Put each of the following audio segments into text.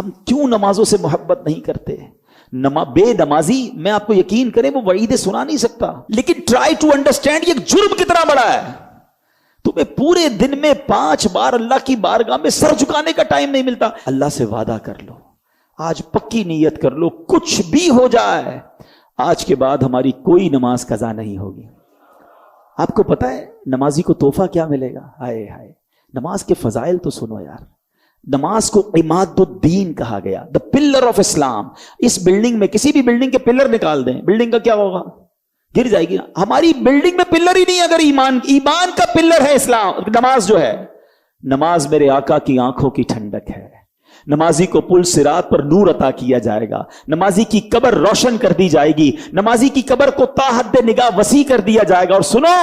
ہم کیوں نمازوں سے محبت نہیں کرتے؟ بے نمازی، میں آپ کو یقین کریں وہ وعیدیں سنا نہیں سکتا، لیکن ٹرائی ٹو انڈرسٹینڈ یہ جرم کتنا بڑا ہے۔ تمہیں پورے دن میں 5 بار اللہ کی بارگاہ میں سر جھکانے کا ٹائم نہیں ملتا۔ اللہ سے وعدہ کر لو، آج پکی نیت کر لو، کچھ بھی ہو جائے آج کے بعد ہماری کوئی نماز قضا نہیں ہوگی۔ آپ کو پتا ہے نمازی کو تحفہ کیا ملے گا؟ ہائے ہائے، نماز کے فضائل تو سنو یار۔ نماز کو عماد الدین کہا گیا، دا پلر آف اسلام۔ اس بلڈنگ میں کسی بھی بلڈنگ کے پلر نکال دیں، بلڈنگ کا کیا ہوگا؟ گر جائے گی نا۔ ہماری بلڈنگ میں پلر ہی نہیں، اگر ایمان کا پلر ہے اسلام، نماز جو ہے۔ نماز میرے آقا کی آنکھوں کی ٹھنڈک ہے۔ نمازی کو پل صراط پر نور عطا کیا جائے گا، نمازی کی قبر روشن کر دی جائے گی، نمازی کی قبر کو تا حد نگاہ وسیع کر دیا جائے گا۔ اور سنو،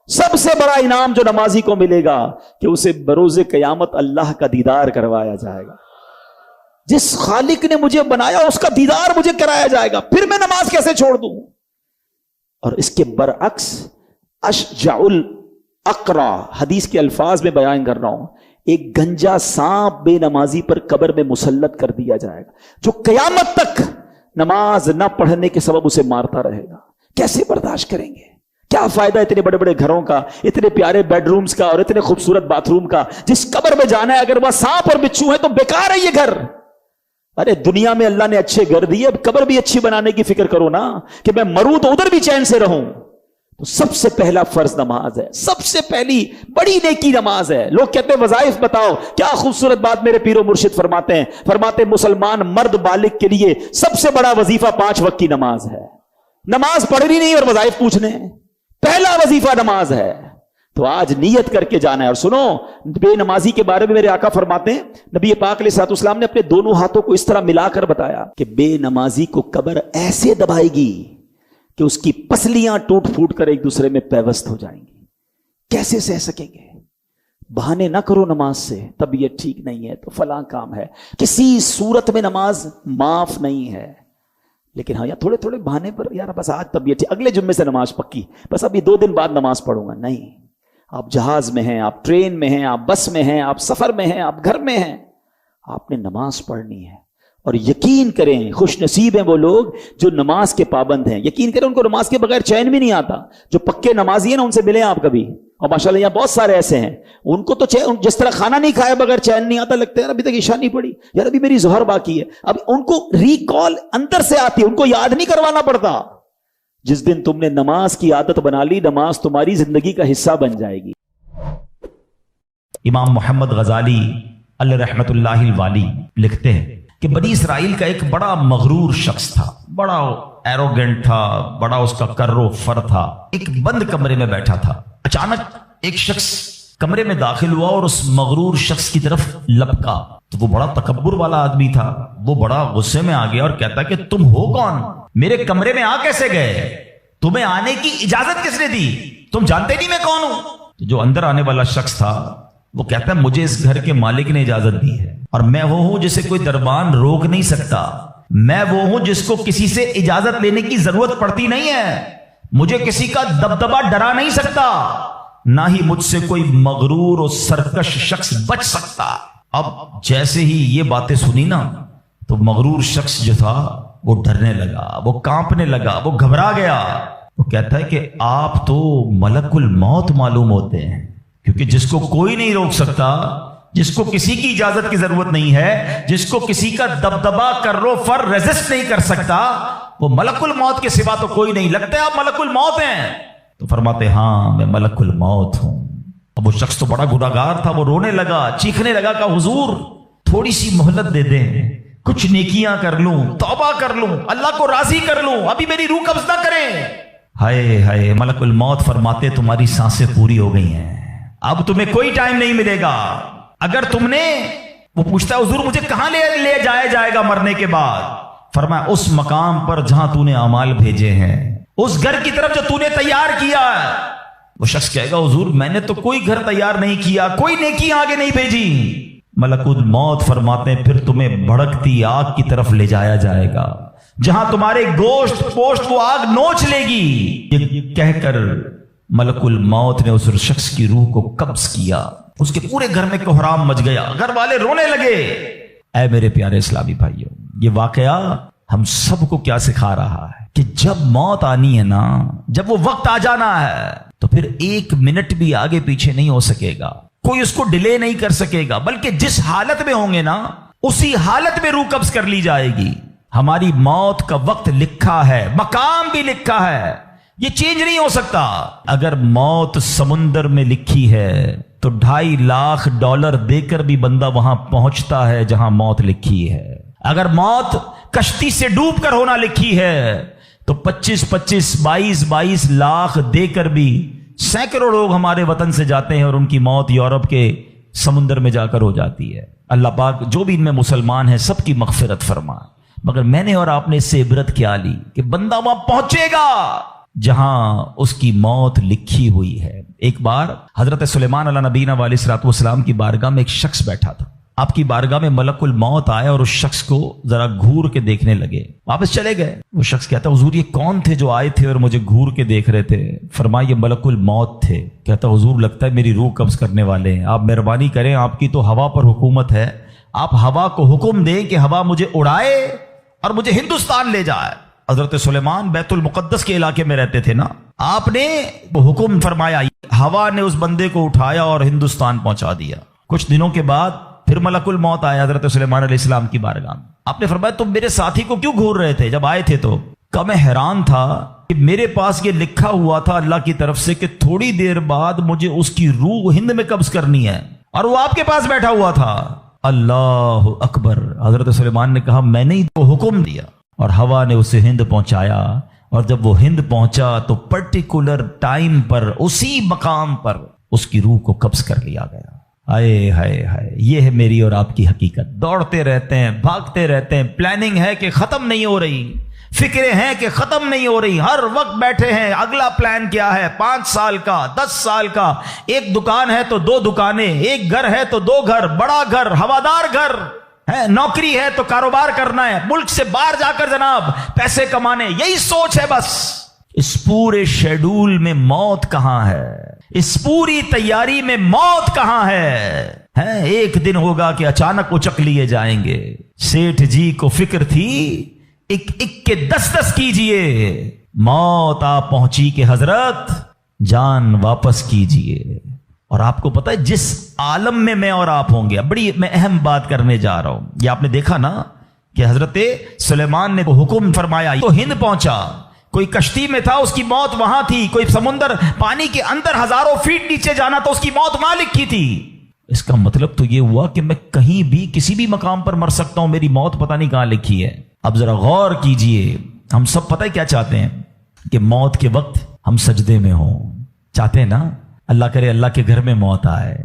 سب سے بڑا انعام جو نمازی کو ملے گا کہ اسے بروز قیامت اللہ کا دیدار کروایا جائے گا۔ جس خالق نے مجھے بنایا اس کا دیدار مجھے کرایا جائے گا، پھر میں نماز کیسے چھوڑ دوں؟ اور اس کے برعکس اشجع الاقرا، حدیث کے الفاظ میں بیان کر رہا ہوں، ایک گنجا سانپ بے نمازی پر قبر میں مسلط کر دیا جائے گا، جو قیامت تک نماز نہ پڑھنے کے سبب اسے مارتا رہے گا۔ کیسے برداشت کریں گے؟ کیا فائدہ اتنے بڑے بڑے گھروں کا، اتنے پیارے بیڈ رومز کا اور اتنے خوبصورت باتھ روم کا؟ جس قبر میں جانا ہے اگر وہاں سانپ اور بچھو ہے تو بیکار ہے یہ گھر۔ ارے دنیا میں اللہ نے اچھے گھر دیے، اب قبر بھی اچھی بنانے کی فکر کرو نا، کہ میں مروں تو ادھر بھی چین سے رہوں۔ تو سب سے پہلا فرض نماز ہے، سب سے پہلی بڑی نیکی نماز ہے۔ لوگ کہتے ہیں وظائف بتاؤ، کیا خوبصورت بات میرے پیر و مرشد فرماتے ہیں، مسلمان مرد بالغ کے لیے سب سے بڑا وظیفہ 5 وقت کی نماز ہے۔ نماز پڑھنی نہیں اور وظائف پوچھنے، پہلا وظیفہ نماز ہے۔ تو آج نیت کر کے جانا ہے۔ اور سنو، بے نمازی کے بارے میں میرے آقا فرماتے ہیں، نبی پاک علیہ الصلوۃ والسلام نے اپنے دونوں ہاتھوں کو اس طرح ملا کر بتایا کہ بے نمازی کو قبر ایسے دبائے گی کہ اس کی پسلیاں ٹوٹ پھوٹ کر ایک دوسرے میں پیوست ہو جائیں گی۔ کیسے سہ سکیں گے؟ بہانے نہ کرو نماز سے، طبیعت ٹھیک نہیں ہے تو فلاں کام ہے، کسی صورت میں نماز معاف نہیں ہے۔ لیکن ہاں، یا تھوڑے تھوڑے بہانے پر، یار بس آج طبیعت ٹھیک، اگلے جمعے سے نماز پکی، بس ابھی 2 دن بعد نماز پڑھوں گا، نہیں۔ آپ جہاز میں ہیں، آپ ٹرین میں ہیں، آپ بس میں ہیں، آپ سفر میں ہیں، آپ گھر میں ہیں، آپ نے نماز پڑھنی ہے۔ اور یقین کریں، خوش نصیب ہیں وہ لوگ جو نماز کے پابند ہیں۔ یقین کریں، ان کو نماز کے بغیر چین بھی نہیں آتا۔ جو پکے نمازی ہیں نا، ان سے ملیں آپ کبھی، اور ماشاءاللہ یہاں بہت سارے ایسے ہیں، ان کو تو جس طرح کھانا نہیں کھائے بغیر چین نہیں آتا، لگتا ہے ابھی تک عشاء نہیں پڑی، یار ابھی میری ظہر باقی ہے۔ اب ان کو ریکال اندر سے آتی ہے، ان کو یاد نہیں کروانا پڑتا۔ جس دن تم نے نماز کی عادت بنا لی، نماز تمہاری زندگی کا حصہ بن جائے گی۔ امام محمد غزالی علیہ رحمت اللہ الوالی لکھتے ہیں کہ بنی اسرائیل کا ایک بڑا مغرور شخص تھا، بڑا ایروگنٹ تھا، بڑا اس کا کر و فر تھا۔ ایک بند کمرے میں بیٹھا تھا، اچانک ایک شخص کمرے میں داخل ہوا اور اس مغرور شخص کی طرف لپکا۔ تو وہ بڑا تکبر والا آدمی تھا، وہ بڑا غصے میں آ گیا اور کہتا کہ تم ہو کون؟ میرے کمرے میں آ کیسے گئے؟ تمہیں آنے کی اجازت کس نے دی؟ تم جانتے نہیں میں کون ہوں؟ جو اندر آنے والا شخص تھا وہ کہتا ہے مجھے اس گھر کے مالک نے اجازت دی ہے، اور میں وہ ہوں جسے کوئی دربان روک نہیں سکتا، میں وہ ہوں جس کو کسی سے اجازت لینے کی ضرورت پڑتی نہیں ہے، مجھے کسی کا دبدبا ڈرا نہیں سکتا، نہ ہی مجھ سے کوئی مغرور اور سرکش شخص بچ سکتا۔ اب جیسے ہی یہ باتیں سنی نا، تو مغرور شخص جو تھا وہ ڈرنے لگا، وہ کانپنے لگا، وہ گھبرا گیا۔ وہ کہتا ہے کہ آپ تو ملک الموت معلوم ہوتے ہیں، کیونکہ جس کو کوئی نہیں روک سکتا، جس کو کسی کی اجازت کی ضرورت نہیں ہے، جس کو کسی کا دبدبا کرو فر ریزسٹ نہیں کر سکتا، وہ ملک الموت کے سوا تو کوئی نہیں۔ لگتا ہے آپ ملک الموت ہیں؟ تو فرماتے ہاں میں ملک الموت ہوں۔ اب وہ شخص تو بڑا گناہگار تھا، وہ رونے لگا، چیخنے لگا کہ حضور تھوڑی سی مہلت دے دیں، کچھ نیکیاں کر لوں، توبہ کر لوں، اللہ کو راضی کر لوں، ابھی میری روح قبض نہ کریں۔ ہائے ہائے، ملک الموت فرماتے تمہاری سانسیں پوری ہو گئی ہیں، اب تمہیں کوئی ٹائم نہیں ملے گا۔ اگر تم نے، وہ پوچھتا ہے حضور مجھے کہاں لے جایا جائے گا مرنے کے بعد؟ فرمایا اس مقام پر جہاں تو نے اعمال بھیجے ہیں، اس گھر کی طرف جو تو نے تیار کیا ہے۔ وہ شخص کہے گا حضور میں نے تو کوئی گھر تیار نہیں کیا، کوئی نیکی آگے نہیں بھیجی۔ ملک الموت فرماتے ہیں پھر تمہیں بھڑکتی آگ کی طرف لے جایا جائے گا، جہاں تمہارے گوشت پوشت وہ آگ نوچ لے گی۔ یہ کہہ کر ملک الموت نے اس شخص کی روح کو قبض کیا، اس کے پورے گھر میں کوہرام مچ گیا، گھر والے رونے لگے، اے میرے پیارے اسلامی بھائیوں، یہ واقعہ ہم سب کو کیا سکھا رہا ہے کہ جب موت آنی ہے نا، جب وہ وقت آ جانا ہے تو پھر ایک منٹ بھی آگے پیچھے نہیں ہو سکے گا، کوئی اس کو ڈیلے نہیں کر سکے گا، بلکہ جس حالت میں ہوں گے نا اسی حالت میں روح قبض کر لی جائے گی۔ ہماری موت کا وقت لکھا ہے، مقام بھی لکھا ہے، یہ چینج نہیں ہو سکتا۔ اگر موت سمندر میں لکھی ہے تو $2.5 لاکھ دے کر بھی بندہ وہاں پہنچتا ہے جہاں موت لکھی ہے۔ اگر موت کشتی سے ڈوب کر ہونا لکھی ہے تو 22 لاکھ دے کر بھی سینکڑوں لوگ ہمارے وطن سے جاتے ہیں اور ان کی موت یورپ کے سمندر میں جا کر ہو جاتی ہے۔ اللہ پاک جو بھی ان میں مسلمان ہیں سب کی مغفرت فرما، مگر میں نے اور آپ نے اس سے عبرت کیا لی کہ بندہ وہاں پہنچے گا جہاں اس کی موت لکھی ہوئی ہے۔ ایک بار حضرت سلیمان علیہ نبینا علیہ الصلوۃ والسلام کی بارگاہ میں ایک شخص بیٹھا تھا۔ آپ کی بارگاہ میں ملک الموت آئے اور اس شخص کو ذرا گھور کے دیکھنے لگے، واپس چلے گئے۔ وہ شخص کہتا حضور یہ کون تھے جو آئے تھے اور مجھے گھور کے دیکھ رہے تھے؟ فرمایا یہ ملک الموت تھے۔ کہتا حضور لگتا ہے میری روح قبض کرنے والے ہیں، آپ مہربانی کریں، آپ کی تو ہوا پر حکومت ہے، آپ ہوا کو حکم دیں کہ ہوا مجھے اڑائے اور مجھے ہندوستان لے جائے۔ حضرت سلیمان بیت المقدس کے علاقے میں رہتے تھے نا، آپ نے وہ حکم فرمایا، ہوا نے اس بندے کو اٹھایا اور ہندوستان پہنچا دیا۔ کچھ دنوں کے بعد پھر ملک الموت آیا حضرت سلیمان علیہ السلام کی بارگاہ میں۔ آپ نے فرمایا تم میرے ساتھی کو کیوں گھور رہے تھے جب آئے تھے تو؟ کہ میں حیران تھا کہ میرے پاس یہ لکھا ہوا تھا اللہ کی طرف سے کہ تھوڑی دیر بعد مجھے اس کی روح ہند میں قبض کرنی ہے اور وہ آپ کے پاس بیٹھا ہوا تھا۔ اللہ اکبر۔ حضرت سلیمان نے کہا میں نے ہی تو حکم دیا اور ہوا نے اسے ہند پہنچایا، اور جب وہ ہند پہنچا تو پرٹیکولر ٹائم پر اسی مقام پر اس کی روح کو قبض کر لیا گیا۔ ہائے ہائے ہائے، یہ ہے میری اور آپ کی حقیقت۔ دوڑتے رہتے ہیں، بھاگتے رہتے ہیں، پلاننگ ہے کہ ختم نہیں ہو رہی، فکریں ہیں کہ ختم نہیں ہو رہی، ہر وقت بیٹھے ہیں اگلا پلان کیا ہے، 5 سال کا، 10 سال کا، ایک دکان ہے تو 2 دکانیں، ایک گھر ہے تو 2 گھر، بڑا گھر، ہوادار گھر ہے، نوکری ہے تو کاروبار کرنا ہے، ملک سے باہر جا کر جناب پیسے کمانے، یہی سوچ ہے بس۔ اس پورے شیڈول میں موت کہاں ہے؟ اس پوری تیاری میں موت کہاں ہے؟ ایک دن ہوگا کہ اچانک اچک لیے جائیں گے۔ سیٹھ جی کو فکر تھی ایک کے 10 کیجئے، موت آ پہنچی کہ حضرت جان واپس کیجئے۔ اور آپ کو پتا ہے جس عالم میں میں اور آپ ہوں گے، بڑی میں اہم بات کرنے جا رہا ہوں، یہ آپ نے دیکھا نا کہ حضرت سلیمان نے حکم فرمایا تو ہند پہنچا، کوئی کشتی میں تھا اس کی موت وہاں تھی، کوئی سمندر پانی کے اندر ہزاروں فیٹ نیچے جانا تو اس کی موت وہاں لکھی تھی۔ اس کا مطلب تو یہ ہوا کہ میں کہیں بھی کسی بھی مقام پر مر سکتا ہوں، میری موت پتہ نہیں کہاں لکھی ہے۔ اب ذرا غور کیجئے، ہم سب پتہ ہے کیا چاہتے ہیں کہ موت کے وقت ہم سجدے میں ہوں، چاہتے ہیں نا اللہ کرے اللہ کے گھر میں موت آئے،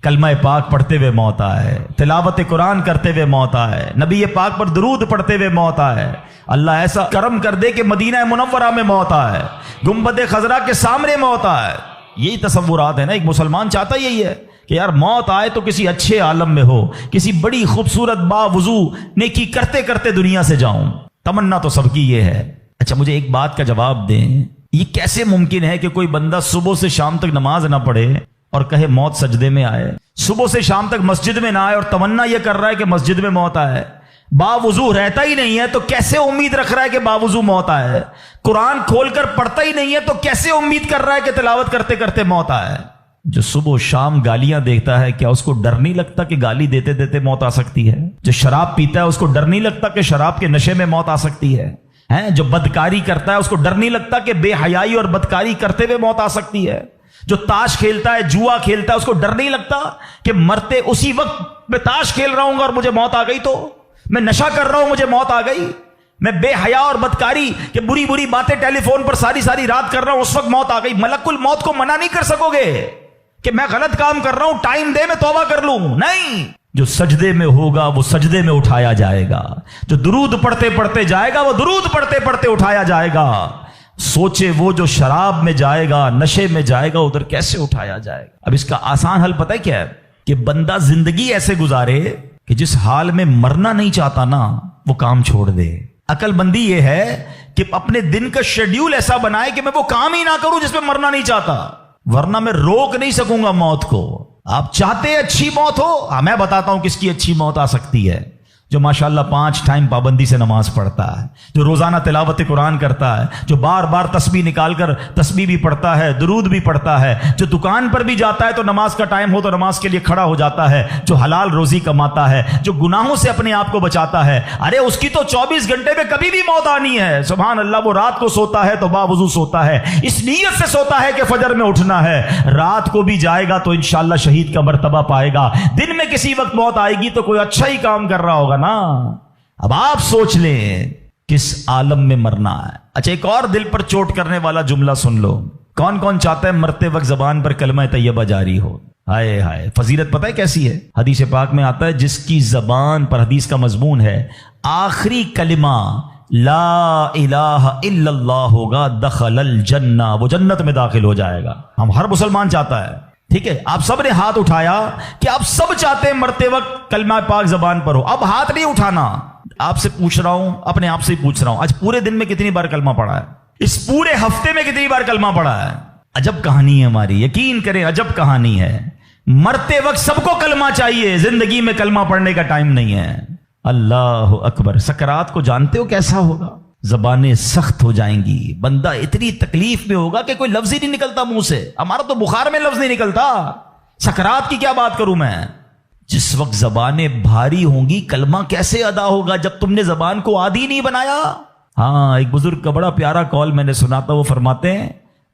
کلمہ پاک پڑھتے ہوئے موت آئے، تلاوت قرآن کرتے ہوئے موت آئے، نبی پاک پر درود پڑھتے ہوئے موت آئے، اللہ ایسا کرم کر دے کہ مدینہ منورہ میں موت آئے، گنبد خضرا کے سامنے موت آئے۔ یہی تصورات ہے نا، ایک مسلمان چاہتا یہی ہے کہ یار موت آئے تو کسی اچھے عالم میں ہو، کسی بڑی خوبصورت باوضو نیکی کرتے کرتے دنیا سے جاؤں، تمنا تو سب کی یہ ہے۔ اچھا مجھے ایک بات کا جواب دیں، یہ کیسے ممکن ہے کہ کوئی بندہ صبح سے شام تک نماز نہ پڑھے اور کہے موت سجدے میں آئے، صبح سے شام تک مسجد میں نہ آئے اور تمنا یہ کر رہا ہے کہ مسجد میں موت آئے، باوضو رہتا ہی نہیں ہے تو کیسے امید رکھ رہا ہے کہ باوضو موت آئے، قرآن کھول کر پڑھتا ہی نہیں ہے تو کیسے امید کر رہا ہے کہ تلاوت کرتے کرتے موت آئے؟ جو صبح و شام گالیاں دیکھتا ہے کیا اس کو ڈر نہیں لگتا کہ گالی دیتے دیتے موت آ سکتی ہے؟ جو شراب پیتا ہے اس کو ڈر نہیں لگتا کہ شراب کے نشے میں موت آ سکتی ہے؟ جو بدکاری کرتا ہے اس کو ڈر نہیں لگتا کہ بے حیائی اور بدکاری کرتے ہوئے موت آ سکتی ہے؟ جو تاش کھیلتا ہے، جوا کھیلتا ہے، اس کو ڈر نہیں لگتا کہ مرتے اسی وقت میں تاش کھیل رہا ہوں گا اور مجھے موت آ گئی، تو میں نشہ کر رہا ہوں مجھے موت آ گئی، میں بے حیا اور بدکاری کہ بری بری باتیں ٹیلی فون پر ساری رات کر رہا ہوں اس وقت موت آ گئی، ملک الموت کو منع نہیں کر سکو گے کہ میں غلط کام کر رہا ہوں، ٹائم دے میں توبہ کر لوں، نہیں۔ جو سجدے میں ہوگا وہ سجدے میں اٹھایا جائے گا، جو درود پڑھتے پڑھتے جائے گا وہ درود پڑھتے پڑھتے اٹھایا جائے گا۔ سوچے وہ جو شراب میں جائے گا، نشے میں جائے گا، ادھر کیسے اٹھایا جائے گا؟ اب اس کا آسان حل پتہ ہے کیا ہے؟ کہ بندہ زندگی ایسے گزارے کہ جس حال میں مرنا نہیں چاہتا نا وہ کام چھوڑ دے۔ عقل بندی یہ ہے کہ اپنے دن کا شیڈیول ایسا بنائے کہ میں وہ کام ہی نہ کروں جس میں مرنا نہیں چاہتا، ورنہ میں روک نہیں سکوں گا موت کو۔ آپ چاہتے اچھی موت ہو؟ میں بتاتا ہوں کس کی اچھی موت آ سکتی ہے۔ جو ماشاءاللہ 5 ٹائم پابندی سے نماز پڑھتا ہے, جو روزانہ تلاوت قرآن کرتا ہے, جو بار بار تسبیح نکال کر تسبیح بھی پڑھتا ہے, درود بھی پڑھتا ہے, جو دکان پر بھی جاتا ہے تو نماز کا ٹائم ہو تو نماز کے لیے کھڑا ہو جاتا ہے, جو حلال روزی کماتا ہے, جو گناہوں سے اپنے آپ کو بچاتا ہے, ارے اس کی تو 24 گھنٹے میں کبھی بھی موت آنی ہے. سبحان اللہ. وہ رات کو سوتا ہے تو باوضو سوتا ہے, اس نیت سے سوتا ہے کہ فجر میں اٹھنا ہے. رات کو بھی جائے گا تو انشاءاللہ شہید کا مرتبہ پائے گا. دن میں کسی وقت موت آئے گی تو کوئی اچھا ہی کام کر رہا ہوگا نا. اب آپ سوچ لیں کس عالم میں مرنا ہے. اچھا ایک اور دل پر چوٹ کرنے والا جملہ سن لو. کون کون چاہتا ہے مرتے وقت زبان پر کلمہ طیبہ جاری ہو؟ ہائے ہائے. فضیلت پتہ ہے کیسی ہے؟ حدیث پاک میں آتا ہے جس کی زبان پر, حدیث کا مضمون ہے, آخری کلمہ لا الہ الا اللہ ہوگا, دخل الجنہ, وہ جنت میں داخل ہو جائے گا. ہم ہر مسلمان چاہتا ہے. ٹھیک ہے, آپ سب نے ہاتھ اٹھایا کہ آپ سب چاہتے ہیں مرتے وقت کلمہ پاک زبان پر ہو. اب ہاتھ نہیں اٹھانا, آپ سے پوچھ رہا ہوں, اپنے آپ سے ہی پوچھ رہا ہوں, آج پورے دن میں کتنی بار کلمہ پڑھا ہے؟ اس پورے ہفتے میں کتنی بار کلمہ پڑھا ہے؟ عجب کہانی ہے ہماری, یقین کریں عجب کہانی ہے. مرتے وقت سب کو کلمہ چاہیے, زندگی میں کلمہ پڑھنے کا ٹائم نہیں ہے. اللہ اکبر. سکرات کو جانتے ہو کیسا ہوگا؟ زبانیں سخت ہو جائیں گی, بندہ اتنی تکلیف میں ہوگا کہ کوئی لفظ ہی نہیں نکلتا منہ سے. ہمارا تو بخار میں لفظ نہیں نکلتا, سکرات کی کیا بات کروں میں. جس وقت زبانیں بھاری ہوں گی کلمہ کیسے ادا ہوگا جب تم نے زبان کو عادی نہیں بنایا. ہاں, ایک بزرگ کا بڑا پیارا کال میں نے سنا تھا. وہ فرماتے ہیں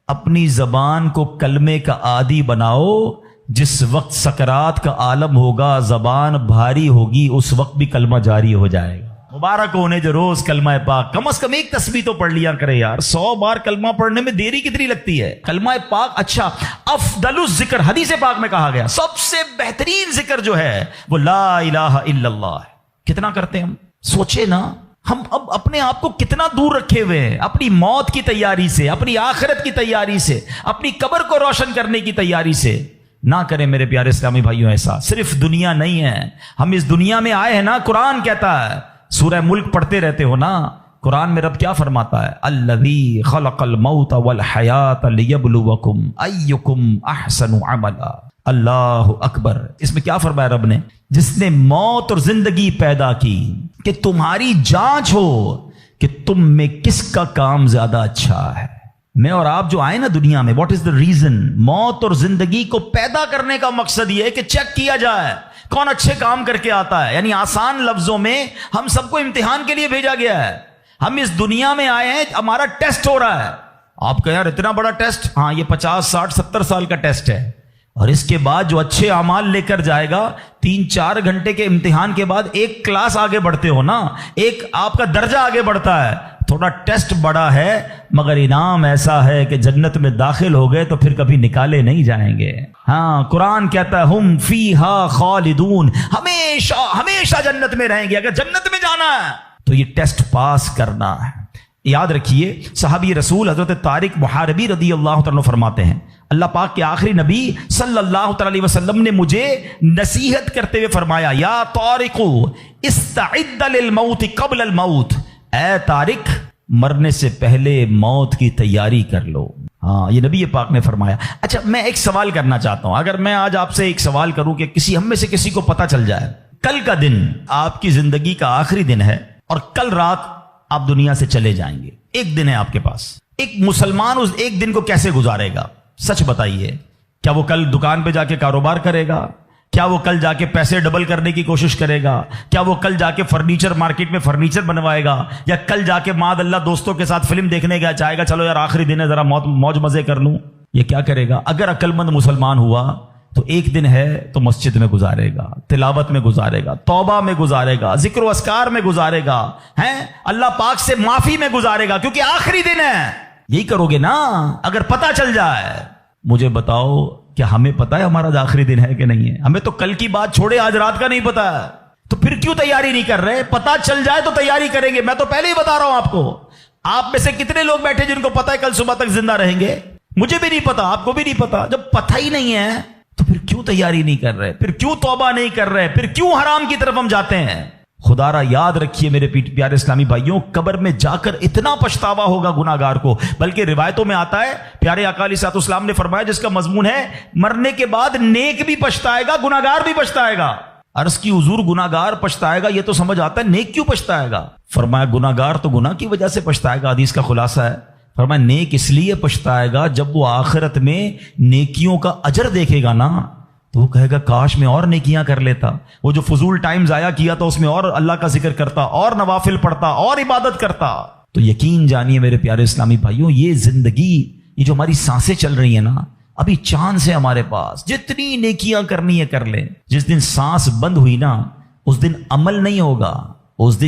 اپنی زبان کو کلمے کا عادی بناؤ, جس وقت سکرات کا عالم ہوگا زبان بھاری ہوگی اس وقت بھی کلمہ جاری ہو جائے گا. مبارک ہونے جو روز کلمہ پاک کم از کم ایک تسبیح تو پڑھ لیا کرے یار. 100 بار کلمہ پڑھنے میں دیری کتنی لگتی ہے. کلمہ پاک اچھا افضل الذکر, حدیث پاک میں کہا گیا سب سے بہترین ذکر جو ہے وہ لا الہ الا اللہ ہے. کتنا کرتے ہیں ہم؟ سوچے نا, ہم اب اپنے آپ کو کتنا دور رکھے ہوئے ہیں اپنی موت کی تیاری سے, اپنی آخرت کی تیاری سے, اپنی قبر کو روشن کرنے کی تیاری سے. نہ کریں میرے پیارے اسلامی بھائیوں ایسا. صرف دنیا نہیں ہے, ہم اس دنیا میں آئے ہیں نا. قرآن کہتا ہے, سورہ ملک پڑھتے رہتے ہو نا, قرآن میں رب کیا فرماتا ہے؟ الذی خلق الموت والحیات لیبلوکم ایکم احسن عملا. اللہ اکبر. اس میں کیا فرمایا رب نے؟ جس نے موت اور زندگی پیدا کی کہ تمہاری جانچ ہو کہ تم میں کس کا کام زیادہ اچھا ہے. میں اور آپ جو آئے نا دنیا میں, واٹ از دا ریزن؟ موت اور زندگی کو پیدا کرنے کا مقصد یہ ہے کہ چیک کیا جائے کون اچھے کام کر کے آتا ہے. یعنی آسان لفظوں میں ہم سب کو امتحان کے لیے بھیجا گیا ہے. ہم اس دنیا میں آئے ہیں, ہمارا ٹیسٹ ہو رہا ہے. آپ کہیں یار اتنا بڑا ٹیسٹ؟ ہاں, یہ 50 60 70 سال کا ٹیسٹ ہے. اور اس کے بعد جو اچھے اعمال لے کر جائے گا, 3-4 گھنٹے کے امتحان کے بعد ایک کلاس آگے بڑھتے ہو نا, ایک آپ کا درجہ آگے بڑھتا ہے. تھوڑا ٹیسٹ بڑا ہے مگر انعام ایسا ہے کہ جنت میں داخل ہو گئے تو پھر کبھی نکالے نہیں جائیں گے. ہاں, قرآن کہتا ہے ہم فیہا خالدون, ہمیشہ ہمیشہ جنت میں رہیں گے. اگر جنت میں جانا ہے تو یہ ٹیسٹ پاس کرنا ہے. یاد رکھیے صحابی رسول حضرت طارق محاربی رضی اللہ تعالیٰ فرماتے ہیں, اللہ پاک کے آخری نبی صلی اللہ تعالی علیہ وسلم نے مجھے نصیحت کرتے ہوئے فرمایا, یا طارق استعد للموت قبل الموت, اے طارق مرنے سے پہلے موت کی تیاری کر لو. ہاں, یہ نبی پاک نے فرمایا. اچھا میں ایک سوال کرنا چاہتا ہوں. اگر میں آج آپ سے ایک سوال کروں کہ ہم میں سے کسی کو پتا چل جائے کل کا دن آپ کی زندگی کا آخری دن ہے اور کل رات آپ دنیا سے چلے جائیں گے, ایک دن ہے آپ کے پاس, ایک مسلمان اس ایک دن کو کیسے گزارے گا؟ سچ بتائیے. کیا وہ کل دکان پہ جا کے کاروبار کرے گا؟ کیا وہ کل جا کے پیسے ڈبل کرنے کی کوشش کرے گا؟ کیا وہ کل جا کے فرنیچر مارکیٹ میں فرنیچر بنوائے گا؟ یا کل جا کے معاذ اللہ دوستوں کے ساتھ فلم دیکھنے گیا چاہے گا چلو یار آخری دن ہے ذرا موج مزے کر لوں؟ یہ کیا کرے گا؟ اگر عقل مند مسلمان ہوا تو ایک دن ہے تو مسجد میں گزارے گا, تلاوت میں گزارے گا, توبہ میں گزارے گا, ذکر و اذکار میں گزارے گا, ہیں اللہ پاک سے معافی میں گزارے گا, کیونکہ آخری دن ہے. یہی کرو گے نا اگر پتہ چل جائے. مجھے بتاؤ کیا ہمیں پتا ہے ہمارا آخری دن ہے کہ نہیں ہے؟ ہمیں تو کل کی بات چھوڑے آج رات کا نہیں پتا ہے, تو پھر کیوں تیاری نہیں کر رہے؟ پتا چل جائے تو تیاری کریں گے. میں تو پہلے ہی بتا رہا ہوں آپ کو. آپ میں سے کتنے لوگ بیٹھے جن کو پتا ہے کل صبح تک زندہ رہیں گے؟ مجھے بھی نہیں پتا, آپ کو بھی نہیں پتا. جب پتہ ہی نہیں ہے تو پھر کیوں تیاری نہیں کر رہے؟ پھر کیوں توبہ نہیں کر رہے؟ پھر کیوں حرام کی طرف ہم جاتے ہیں؟ خدا را یاد رکھیے میرے پیارے اسلامی بھائیوں, قبر میں جا کر اتنا پچھتاوا ہوگا گناہگار کو. بلکہ روایتوں میں آتا ہے پیارے آقا علیہ الصلوۃ والسلام نے فرمایا جس کا مضمون ہے مرنے کے بعد نیک بھی پچھتائے گا گناہگار بھی پچھتائے گا. عرض کی حضور گناہگار پچھتائے گا، یہ تو سمجھ آتا ہے، نیک کیوں پچھتائے گا؟ فرمایا گناہگار تو گناہ کی وجہ سے پچھتائے گا، حدیث کا خلاصہ ہے۔ فرمایا نیک اس لیے پچھتائے گا جب وہ آخرت میں نیکیوں کا اجر دیکھے گا نا، تو وہ کہے گا کاش میں اور نیکیاں کر لیتا، وہ جو فضول ٹائم ضائع کیا تھا اس میں اور اللہ کا ذکر کرتا، اور نوافل پڑھتا، اور عبادت کرتا۔ تو یقین جانیے میرے پیارے اسلامی بھائیوں، یہ زندگی، یہ جو ہماری سانسیں چل رہی ہیں نا، ابھی چاند سے ہمارے پاس، جتنی نیکیاں کرنی ہے کر لیں۔ جس دن سانس بند ہوئی نا، اس دن عمل نہیں ہوگا، اس دن